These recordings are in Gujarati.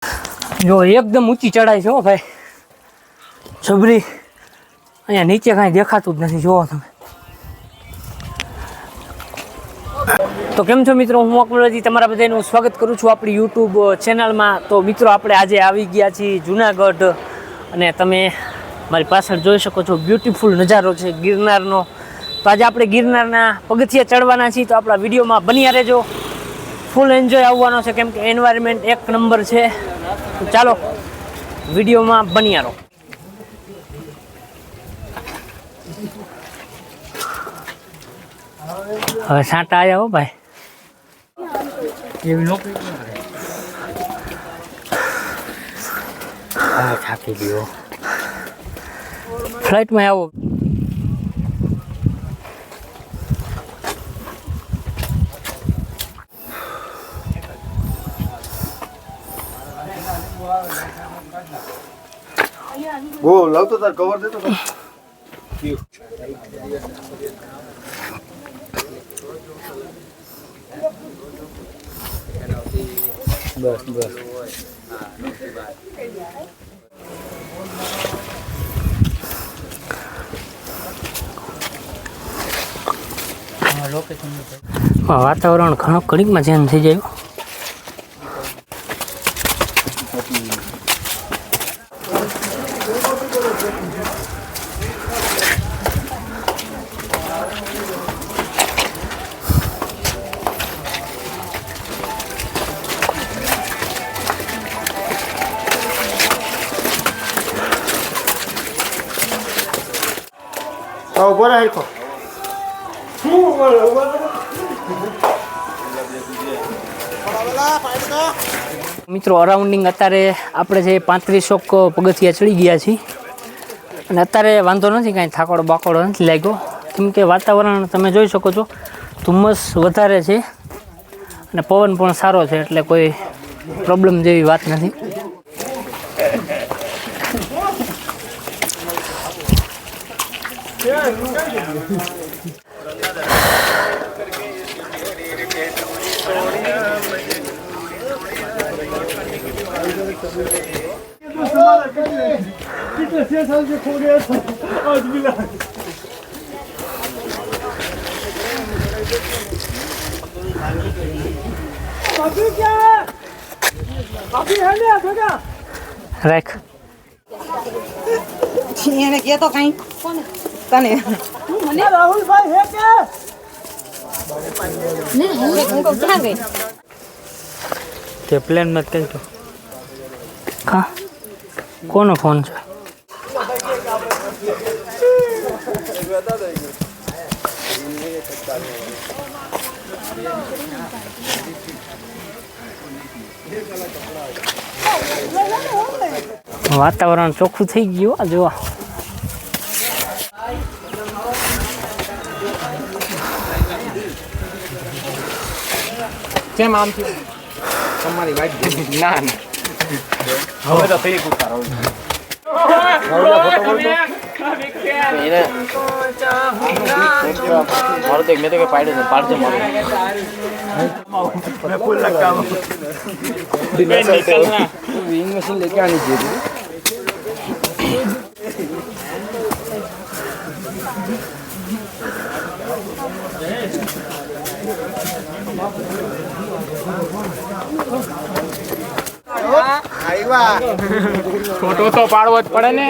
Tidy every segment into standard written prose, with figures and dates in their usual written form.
જો એકદમ ઊંચી ચડાઈ છે હો ભાઈ, જબરી. અહીંયા નીચે કાંઈ દેખાતું જ નથી, જોવો તમે. તો કેમ છો મિત્રો, હું અકબરજી તમારા બધાનું સ્વાગત કરું છું આપણી યુટ્યુબ ચેનલમાં. તો મિત્રો આપણે આજે આવી ગયા છીએ જુનાગઢ, અને તમે મારી પાછળ જોઈ શકો છો બ્યુટીફુલ નજારો છે ગિરનારનો. તો આજે આપણે ગિરનારના પગથિયા ચડવાના છીએ, તો આપણા વિડીયોમાં બન્યા રહેજો. ફૂલ એન્જોય આવવાનો છે, કેમ કે એન્વાયરમેન્ટ એક નંબર છે. તો ચાલો વિડીયોમાં બન્યા રહો. હવે સાંટા આવ્યા હો ભાઈ, થાકી ગયો. ફ્લાઇટમાં આવો. वो लाव तो तार कवर दे तो बस बस વાતાવરણ ઘણો ઘડીકમાં ચેન્જ થઈ જાય. ऊपर है को મિત્રો અરાઉન્ડિંગ અત્યારે આપણે જે 3500 પગથિયા ચડી ગયા છીએ, અને અત્યારે વાંધો નથી, કાંઈ થાકોડો બાકોડો નથી લાગ્યો, કેમ કે વાતાવરણ તમે જોઈ શકો છો, ધુમ્મસ વધારે છે અને પવન પણ સારો છે, એટલે કોઈ પ્રોબ્લેમ જેવી વાત નથી. રાખ એને કે તો કઈ તને મને રાહુલભાઈ હે કે ને હે કંકો ક્યાં ગઈ તે પ્લેન માં કઈ તો કા કોનો ફોન છે? વાતાવરણ ચોખ્ખું થઈ ગયું. આ જોવા કેમ આમ થયું તમારી વાઈટ ના હવે તો થઈ ઉતારો મારો તો મેં તો પાડ્યો છે, પાડજો મારો ફૂલ લગાવ વિંગ મશીન લેકે આની જોઈએ. ફોટો તો પાડવો જ પડે ને.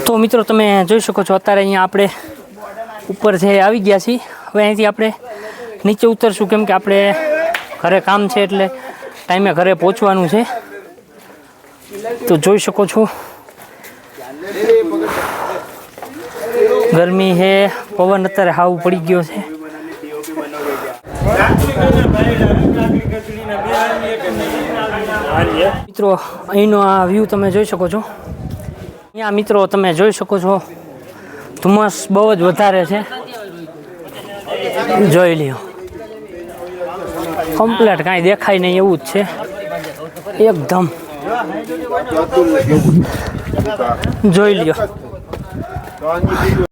તો મિત્રો તમે જોઈ શકો છો, અત્યારે અહીંયા આપણે ઉપર છે આવી ગયા છીએ. હવે અહીંથી આપણે નીચે ઉતરશું, કેમ કે આપણે ઘરે કામ છે, એટલે ટાઈમે ઘરે પહોંચવાનું છે. તો જોઈ શકો છો ગરમી છે, પવન અત્યારે હાવ પડી ગયો છે. મિત્રો અહીંનો આ વ્યૂ તમે જોઈ શકો છો. અહીંયા મિત્રો તમે જોઈ શકો છો ધુમ્મસ બહુ જ વધારે છે, જોઈ લ્યો. કમ્પ્લેટ કાંઈ દેખાય નહીં એવું જ છે એકદમ. જોઈ લ્યો. તો આની બીજું